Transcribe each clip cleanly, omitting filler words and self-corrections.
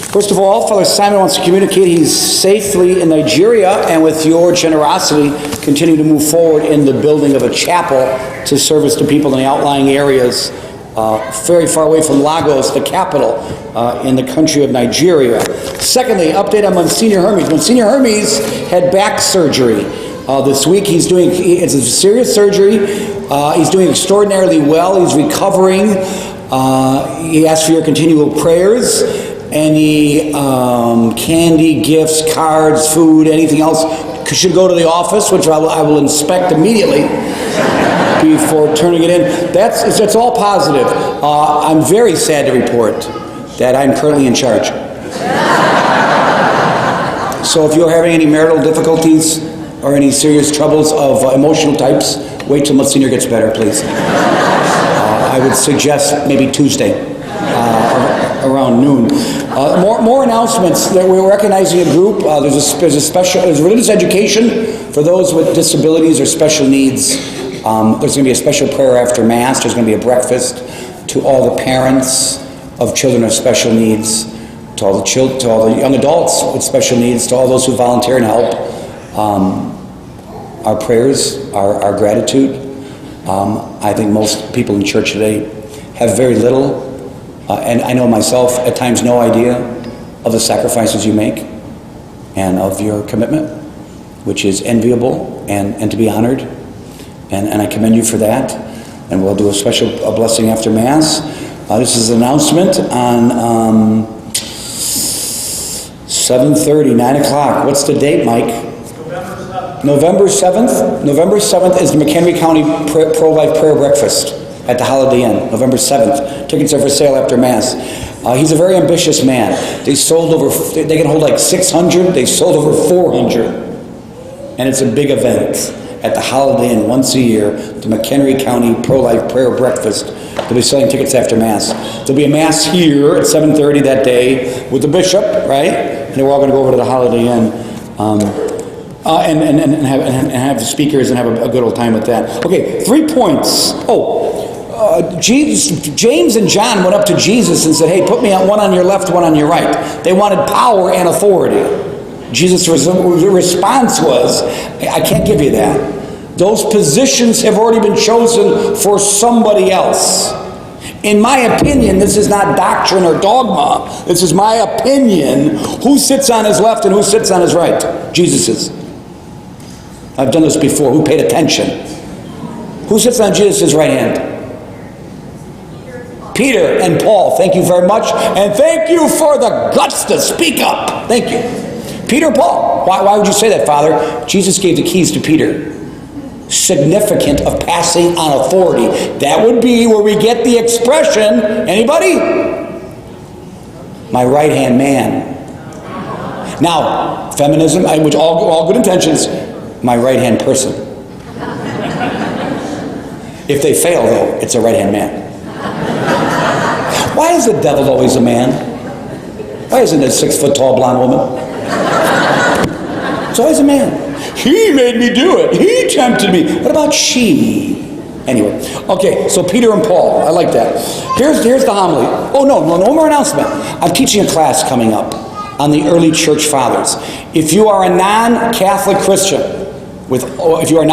First of all, Father Simon wants to communicate he's safely in Nigeria, and with your generosity, continue to move forward in the building of a chapel to service the people in the outlying areas very far away from Lagos, the capital in the country of Nigeria. Secondly, update on Monsignor Hermes. Monsignor Hermes had back surgery this week. It's a serious surgery. He's doing extraordinarily well. He's recovering. He asks for your continual prayers. Any candy, gifts, cards, food, anything else should go to the office, which I will inspect immediately before turning it in. That's all positive. I'm very sad to report that I'm currently in charge. So if you're having any marital difficulties or any serious troubles of emotional types, wait till Monsignor gets better, please. I would suggest maybe Tuesday. Around noon. More announcements. We're recognizing a group. There's religious education for those with disabilities or special needs. There's going to be a special prayer after Mass. There's going to be a breakfast to all the parents of children with special needs, to all the young adults with special needs, to all those who volunteer and help. Our prayers, our gratitude. I think most people in church today have very little. And I know myself, at times, no idea of the sacrifices you make and of your commitment, which is enviable and to be honored. And I commend you for that. And we'll do a special blessing after Mass. This is an announcement on 7:30, 9 o'clock. What's the date, Mike? November 7th. November 7th is the McHenry County Pro-Life Prayer Breakfast at the Holiday Inn, November 7th. Tickets are for sale after Mass. He's a very ambitious man. They can hold like 600. They sold over 400. And it's a big event at the Holiday Inn once a year, the McHenry County Pro-Life Prayer Breakfast. They'll be selling tickets after Mass. There'll be a Mass here at 7:30 that day with the bishop, right? And then we're all going to go over to the Holiday Inn and have the speakers and have a good old time with that. Okay, 3 points. James and John went up to Jesus and said, hey, put me one on your left, one on your right. They wanted power and authority. Jesus' response was, I can't give you that. Those positions have already been chosen for somebody else. In my opinion, this is not doctrine or dogma. This is my opinion. Who sits on his left and who sits on his right? Jesus's. I've done this before. Who paid attention? Who sits on Jesus' right hand? Peter and Paul. Thank you very much. And thank you for the guts to speak up. Thank you. Peter and Paul. Why would you say that, Father? Jesus gave the keys to Peter. Significant of passing on authority. That would be where we get the expression, anybody? My right-hand man. Now, feminism, which all good intentions, my right-hand person. If they fail, though, it's a right-hand man. Why is the devil always a man? Why isn't it a 6-foot-tall blonde woman? It's always a man. He made me do it. He tempted me. What about she? Anyway, okay, so Peter and Paul. I like that. Here's the homily. Oh, no more announcement. I'm teaching a class coming up on the early church fathers. If you are a non-Catholic Christian, if you're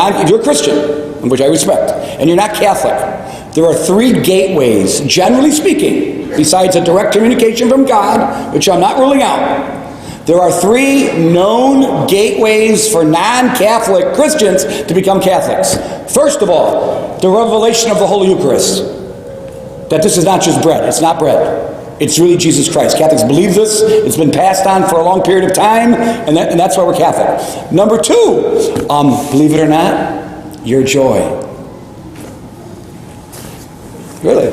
a Christian, which I respect, and you're not Catholic, there are 3 gateways, generally speaking, besides a direct communication from God, which I'm not ruling out. There are 3 known gateways for non-Catholic Christians to become Catholics. First of all, the revelation of the Holy Eucharist. That this is not just bread. It's not bread. It's really Jesus Christ. Catholics believe this. It's been passed on for a long period of time, and that's why we're Catholic. Number 2, believe it or not, your joy. Really.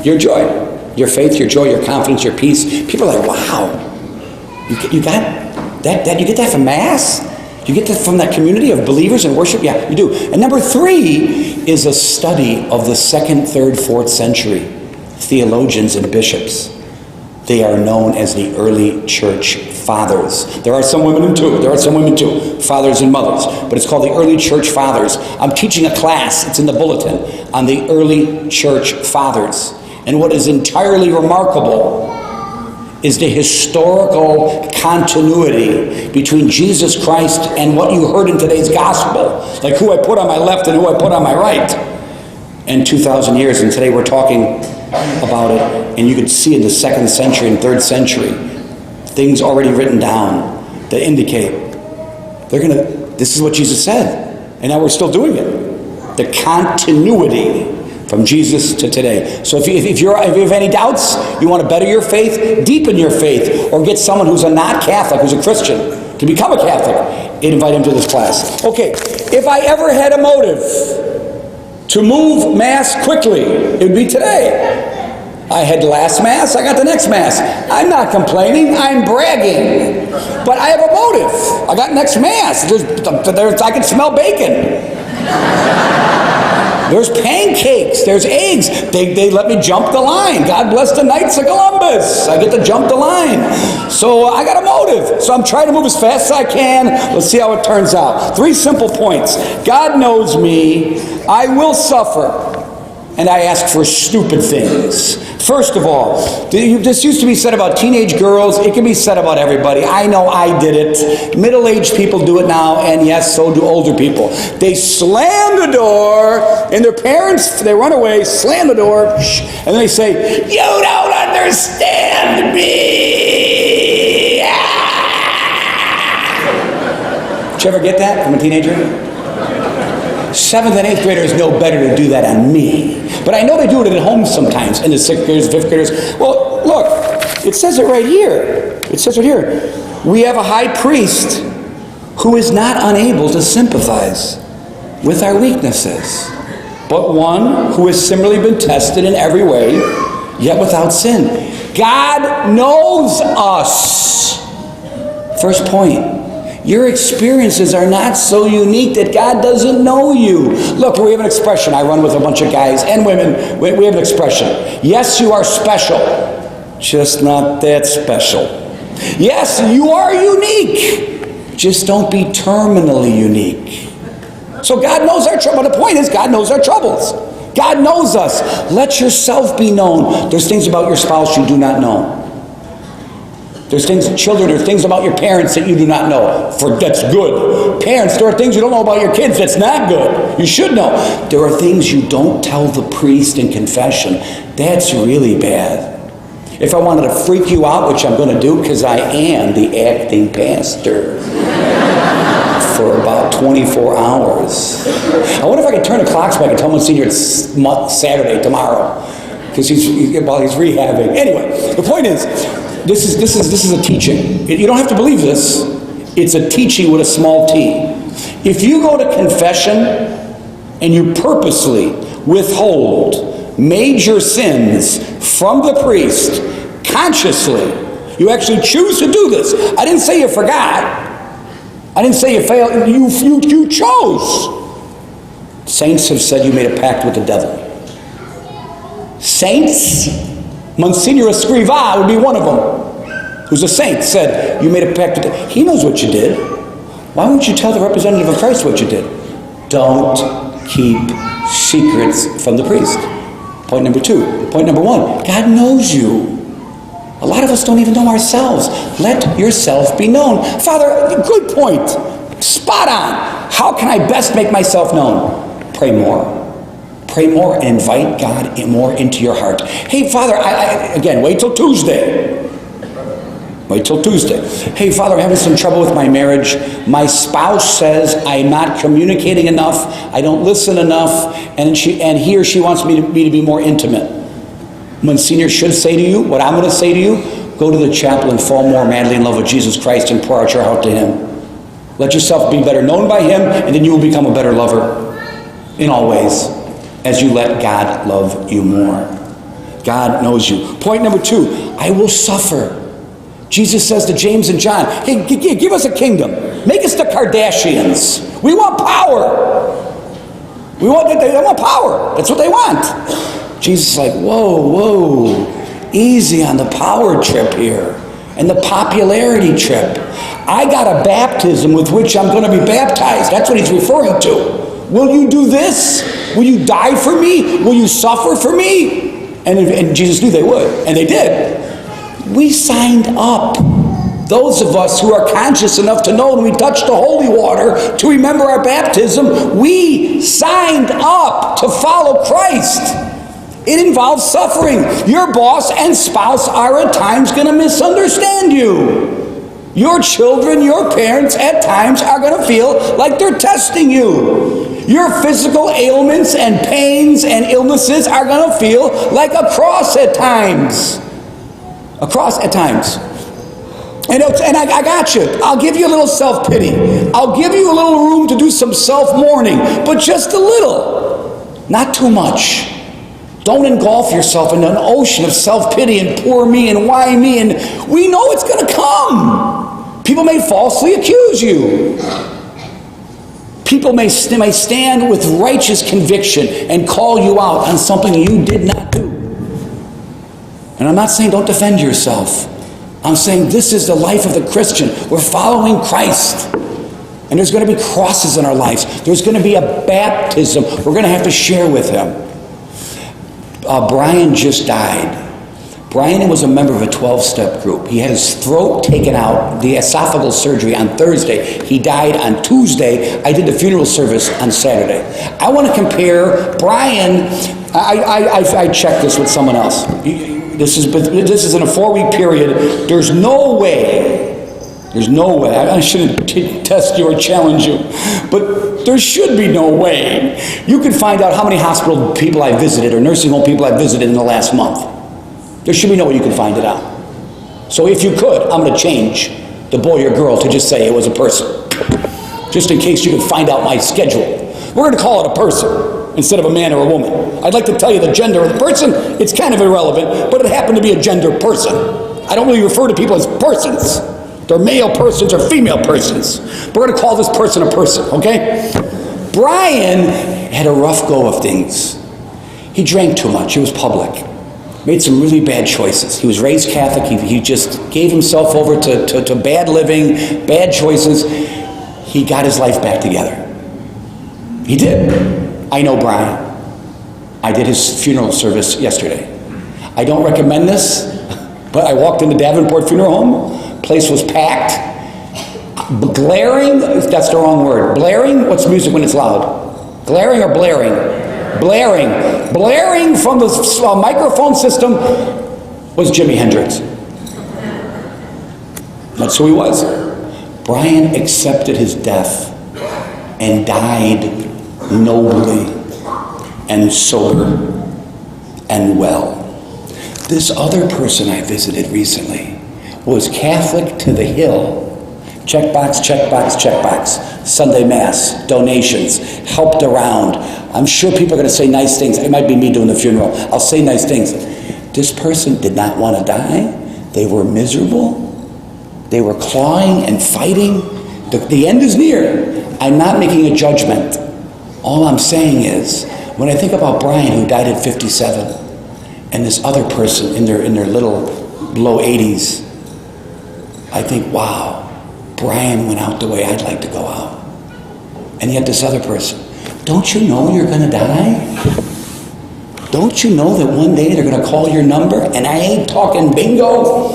Your joy. Your faith, your joy, your confidence, your peace. People are like, wow. You got that? You get that from Mass? You get that from that community of believers and worship? Yeah, you do. And number 3 is a study of the 2nd, 3rd, 4th century theologians and bishops. They are known as the early church fathers. There are some women too. Fathers and mothers. But it's called the early church fathers. I'm teaching a class, it's in the bulletin, on the early church fathers. And what is entirely remarkable is the historical continuity between Jesus Christ and what you heard in today's gospel. Like who I put on my left and who I put on my right. And 2,000 years, and today we're talking about it, and you could see in the 2nd century and 3rd century things already written down that indicate this is what Jesus said, and now we're still doing it. The continuity from Jesus to today. So if you have any doubts, you want to better your faith, deepen your faith, or get someone who's a not Catholic, who's a Christian, to become a Catholic, invite him to this class. Okay, if I ever had a motive to move Mass quickly, it would be today. I had the last Mass, I got the next Mass. I'm not complaining, I'm bragging. But I have a motive. I got next Mass. I can smell bacon. There's pancakes, there's eggs. They let me jump the line. God bless the Knights of Columbus. I get to jump the line. So I got a motive. So I'm trying to move as fast as I can. Let's see how it turns out. 3 simple points. God knows me. I will suffer. And I ask for stupid things. First of all, this used to be said about teenage girls. It can be said about everybody. I know I did it. Middle-aged people do it now, and yes, so do older people. They slam the door, and their parents, they run away, slam the door, and then they say, "You don't understand me." Did you ever get that from a teenager? 7th and 8th graders know better to do that on me. But I know they do it at home sometimes, in the 6th graders, 5th graders. Well, look, it says it right here. It says it here. We have a high priest who is not unable to sympathize with our weaknesses, but one who has similarly been tested in every way, yet without sin. God knows us. First point. Your experiences are not so unique that God doesn't know you. Look, we have an expression. I run with a bunch of guys and women. We have an expression. Yes, you are special, just not that special. Yes, you are unique, just don't be terminally unique. So God knows our trouble. The point is, God knows our troubles. God knows us. Let yourself be known. There's things about your spouse you do not know. There's things, children, there's things about your parents that you do not know. That's good. Parents, there are things you don't know about your kids that's not good. You should know. There are things you don't tell the priest in confession. That's really bad. If I wanted to freak you out, which I'm going to do because I am the acting pastor for about 24 hours. I wonder if I could turn the clocks back and tell Monsignor it's Saturday, tomorrow. Because he's rehabbing. Anyway, the point is, this is a teaching. You don't have to believe this. It's a teaching with a small t. If you go to confession and you purposely withhold major sins from the priest, consciously, you actually choose to do this. I didn't say you forgot. I didn't say you failed. You chose. Saints have said you made a pact with the devil. Saints? Monsignor Escrivá would be one of them, who's a saint, said, you made a pact with the devil. He knows what you did. Why won't you tell the representative of Christ what you did? Don't keep secrets from the priest. Point number 2. Point number 1, God knows you. A lot of us don't even know ourselves. Let yourself be known. Father, good point. Spot on. How can I best make myself known? Pray more. Pray more and invite God more into your heart. Hey, Father, again, wait till Tuesday. Wait till Tuesday. Hey, Father, I'm having some trouble with my marriage. My spouse says I'm not communicating enough. I don't listen enough. And he or she wants me to be more intimate. Monsignor should say to you, what I'm going to say to you, go to the chapel and fall more madly in love with Jesus Christ and pour out your heart to Him. Let yourself be better known by Him, and then you will become a better lover in all ways, as you let God love you more. God knows you. Point number 2, I will suffer. Jesus says to James and John, hey, give us a kingdom. Make us the Kardashians. We want power. They want power. That's what they want. Jesus is like, whoa. Easy on the power trip here and the popularity trip. I got a baptism with which I'm going to be baptized. That's what he's referring to. Will you do this? Will you die for me? Will you suffer for me? And Jesus knew they would, and they did. We signed up. Those of us who are conscious enough to know when we touch the holy water to remember our baptism, we signed up to follow Christ. It involves suffering. Your boss and spouse are at times going to misunderstand you. Your children, your parents at times are going to feel like they're testing you. Your physical ailments and pains and illnesses are going to feel like a cross at times. A cross at times. And I got you. I'll give you a little self-pity. I'll give you a little room to do some self-mourning, but just a little. Not too much. Don't engulf yourself in an ocean of self-pity and poor me and why me, and we know it's going to come. People may falsely accuse you. People may stand with righteous conviction and call you out on something you did not do. And I'm not saying don't defend yourself. I'm saying this is the life of the Christian. We're following Christ. And there's going to be crosses in our lives. There's going to be a baptism we're going to have to share with him. Brian just died. Brian was a member of a 12-step group. He had his throat taken out, the esophageal surgery on Thursday. He died on Tuesday. I did the funeral service on Saturday. I want to compare Brian. I checked this with someone else. This is in a 4-week period. There's no way. I shouldn't test you or challenge you, but there should be no way you could find out how many hospital people I visited or nursing home people I visited in the last month. There should be no way you could find it out. So if you could, I'm going to change the boy or girl to just say it was a person, just in case you could find out my schedule. We're going to call it a person instead of a man or a woman. I'd like to tell you the gender of the person. It's kind of irrelevant, but it happened to be a gender person. I don't really refer to people as persons. They're male persons or female persons. We're going to call this person a person, okay? Brian had a rough go of things. He drank too much. He was public. Made some really bad choices. He was raised Catholic. He just gave himself over to bad living, bad choices. He got his life back together. He did. I know Brian. I did his funeral service yesterday. I don't recommend this, but I walked into Davenport Funeral Home. Place was packed. Glaring, that's the wrong word. Blaring, what's music when it's loud? Glaring or blaring? Blaring. Blaring from the microphone system was Jimi Hendrix. That's who he was. Brian accepted his death and died nobly and sober and well. This other person I visited recently was Catholic to the hill. Checkbox, checkbox, checkbox. Sunday Mass, donations, helped around. I'm sure people are going to say nice things. It might be me doing the funeral. I'll say nice things. This person did not want to die. They were miserable. They were clawing and fighting. The end is near. I'm not making a judgment. All I'm saying is, when I think about Brian, who died at 57, and this other person in their little low 80s, I think, wow, Brian went out the way I'd like to go out. And yet this other person, don't you know you're going to die? Don't you know that one day they're going to call your number? And I ain't talking bingo.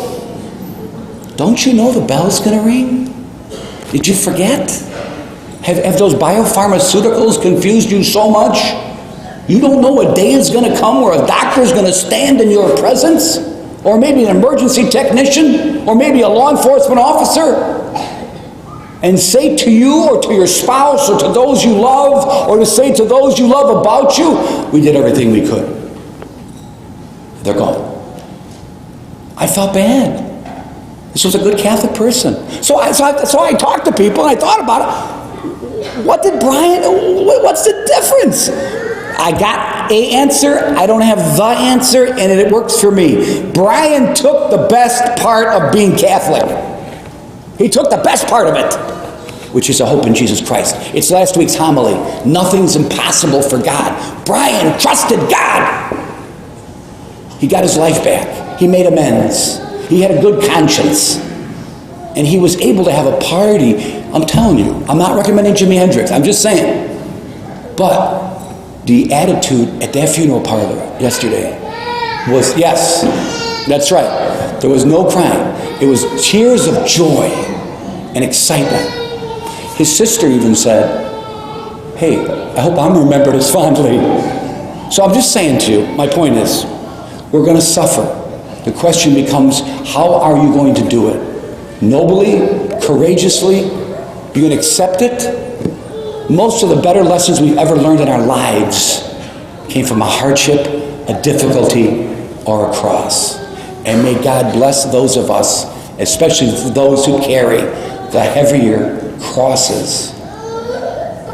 Don't you know the bell's going to ring? Did you forget? Have those biopharmaceuticals confused you so much? You don't know a day is going to come where a doctor is going to stand in your presence? Or maybe an emergency technician, or maybe a law enforcement officer, and say to you or to your spouse or to those you love, or to say to those you love about you, we did everything we could. They're gone. I felt bad. This was a good Catholic person. So I talked to people and I thought about it. What's the difference? I got a answer. I don't have the answer, and it works for me. Brian took the best part of being Catholic. He took the best part of it, which is a hope in Jesus Christ. It's last week's homily. Nothing's impossible for God. Brian trusted God. He got his life back. He made amends. He had a good conscience. And he was able to have a party. I'm telling you, I'm not recommending Jimi Hendrix. I'm just saying. But the attitude at that funeral parlor yesterday was, yes, that's right. There was no crying. It was tears of joy and excitement. His sister even said, hey, I hope I'm remembered as fondly. So I'm just saying to you, my point is, we're going to suffer. The question becomes, how are you going to do it? Nobly, courageously? You're going to accept it? Most of the better lessons we've ever learned in our lives came from a hardship, a difficulty, or a cross. And may God bless those of us, especially those who carry the heavier crosses.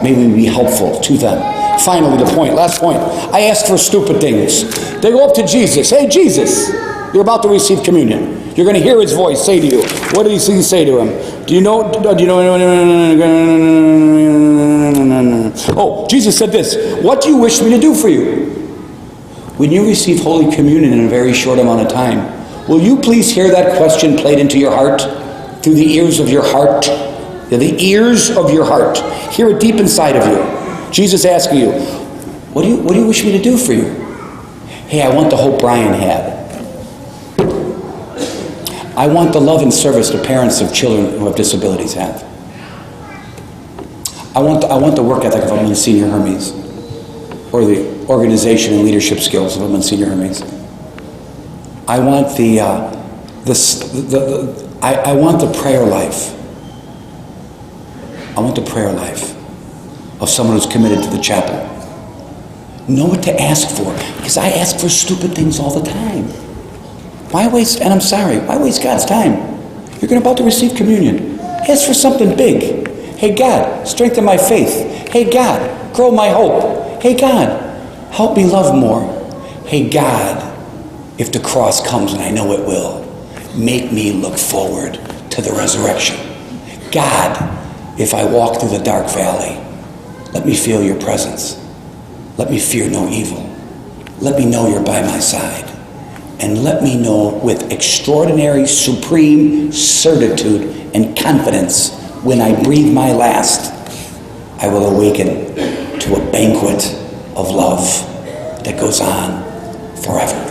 May we be helpful to them. Finally, the point, last point. I ask for stupid things. They go up to Jesus. Hey, Jesus, you're about to receive communion. You're going to hear his voice say to you. What did he say to him? Do you know? Oh, Jesus said this. What do you wish me to do for you? When you receive Holy Communion in a very short amount of time, will you please hear that question played into your heart through the ears of your heart? The ears of your heart. Hear it deep inside of you. Jesus asking you, what do you wish me to do for you? Hey, I want the hope Brian had. I want the love and service the parents of children who have disabilities have. I want the work ethic of a Monsignor Hermes, or the organization and leadership skills of a Monsignor Hermes. I want I want the prayer life. I want the prayer life of someone who's committed to the chapel. Know what to ask for, because I ask for stupid things all the time. Why waste, and I'm sorry, why waste God's time? You're about to receive communion. Ask for something big. Hey God, strengthen my faith. Hey God, grow my hope. Hey God, help me love more. Hey God, if the cross comes, and I know it will, make me look forward to the resurrection. God, if I walk through the dark valley, let me feel your presence. Let me fear no evil. Let me know you're by my side. And let me know with extraordinary, supreme certitude and confidence, when I breathe my last, I will awaken to a banquet of love that goes on forever.